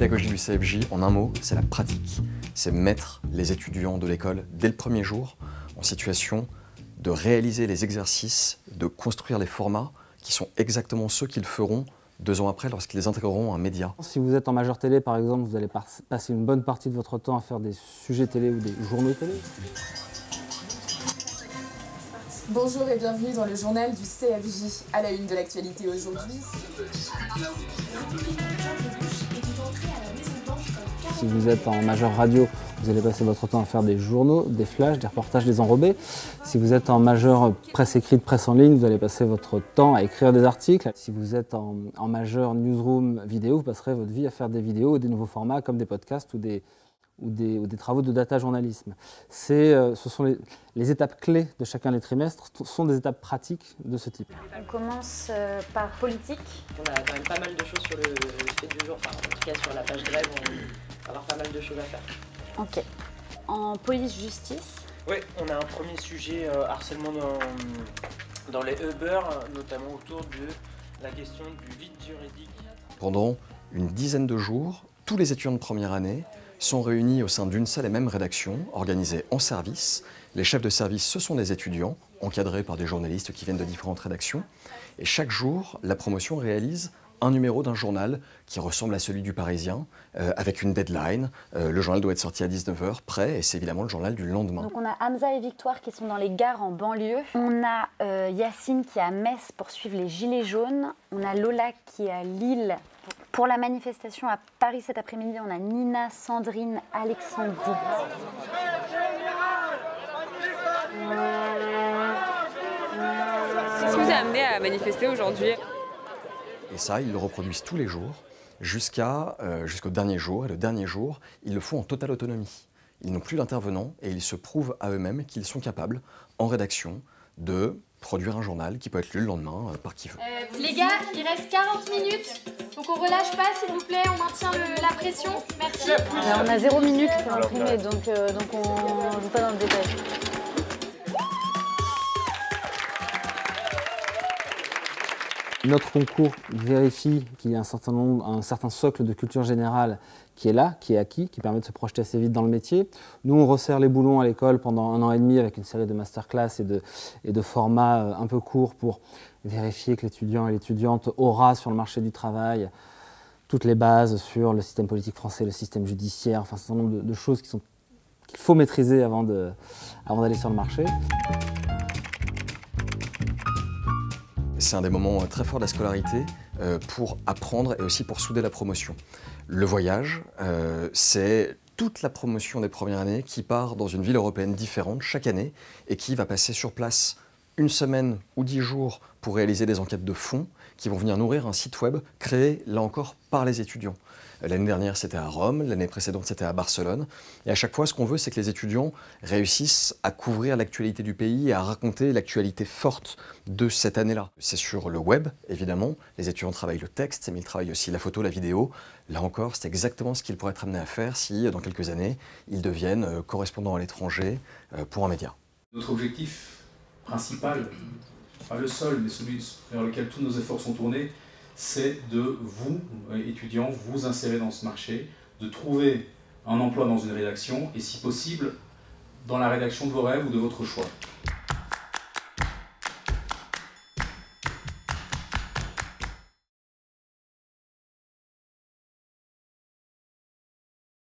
pédagogie du CFJ, en un mot, c'est la pratique. C'est mettre les étudiants de l'école, dès le premier jour, en situation de réaliser les exercices, de construire les formats qui sont exactement ceux qu'ils feront 2 ans après lorsqu'ils intégreront un média. Si vous êtes en majeure télé, par exemple, vous allez passer une bonne partie de votre temps à faire des sujets télé ou des journaux télé. Bonjour et bienvenue dans le journal du CFJ. À la une de l'actualité aujourd'hui. Si vous êtes en majeure radio, vous allez passer votre temps à faire des journaux, des flashs, des reportages, des enrobés. Si vous êtes en majeure presse écrite, presse en ligne, vous allez passer votre temps à écrire des articles. Si vous êtes en majeure newsroom vidéo, vous passerez votre vie à faire des vidéos ou des nouveaux formats comme des podcasts ou des travaux de data journalisme. Ce sont les étapes clés de chacun des trimestres, sont des étapes pratiques de ce type. On commence par politique. On a quand même pas mal de choses sur le fait du jour, enfin, en tout cas sur la page grève, on va avoir pas mal de choses à faire. Ok. En police-justice. Oui, on a un premier sujet harcèlement dans les Uber, notamment autour de la question du vide juridique. Pendant une dizaine de jours, tous les étudiants de première année sont réunis au sein d'une seule et même rédaction, organisée en service. Les chefs de service, ce sont des étudiants, encadrés par des journalistes qui viennent de différentes rédactions. Et chaque jour, la promotion réalise un numéro d'un journal qui ressemble à celui du Parisien, avec une deadline. Le journal doit être sorti à 19h, prêt, et c'est évidemment le journal du lendemain. Donc on a Hamza et Victoire qui sont dans les gares en banlieue. On a Yacine qui est à Metz pour suivre les Gilets jaunes. On a Lola qui est à Lille. Pour la manifestation à Paris cet après-midi, on a Nina, Sandrine, Alexandrie. Qu'est-ce qui vous a amené à manifester aujourd'hui? Et ça, ils le reproduisent tous les jours, jusqu'au dernier jour. Et le dernier jour, ils le font en totale autonomie. Ils n'ont plus d'intervenants et ils se prouvent à eux-mêmes qu'ils sont capables, en rédaction, de produire un journal qui peut être lu le lendemain par qui veut. Les gars, il reste 40 minutes, donc on relâche pas s'il vous plaît, on maintient la pression, merci. On a 0 minutes pour imprimer, donc on ne joue pas dans le détail. Notre concours vérifie qu'il y a un certain socle de culture générale qui est là, qui est acquis, qui permet de se projeter assez vite dans le métier. Nous, on resserre les boulons à l'école pendant 1 an et demi avec une série de masterclass et de formats un peu courts pour vérifier que l'étudiant et l'étudiante aura sur le marché du travail toutes les bases sur le système politique français, le système judiciaire, enfin un certain nombre de choses qu'il faut maîtriser avant d'aller sur le marché. C'est un des moments très forts de la scolarité pour apprendre et aussi pour souder la promotion. Le voyage, c'est toute la promotion des premières années qui part dans une ville européenne différente chaque année et qui va passer sur place 1 semaine ou 10 jours pour réaliser des enquêtes de fond qui vont venir nourrir un site web créé, là encore, par les étudiants. L'année dernière, c'était à Rome, l'année précédente, c'était à Barcelone. Et à chaque fois, ce qu'on veut, c'est que les étudiants réussissent à couvrir l'actualité du pays et à raconter l'actualité forte de cette année-là. C'est sur le web, évidemment. Les étudiants travaillent le texte, mais ils travaillent aussi la photo, la vidéo. Là encore, c'est exactement ce qu'ils pourraient être amenés à faire si, dans quelques années, ils deviennent correspondants à l'étranger pour un média. Notre objectif principal, pas le seul, mais celui vers lequel tous nos efforts sont tournés, c'est de vous, étudiants, vous insérer dans ce marché, de trouver un emploi dans une rédaction et si possible, dans la rédaction de vos rêves ou de votre choix.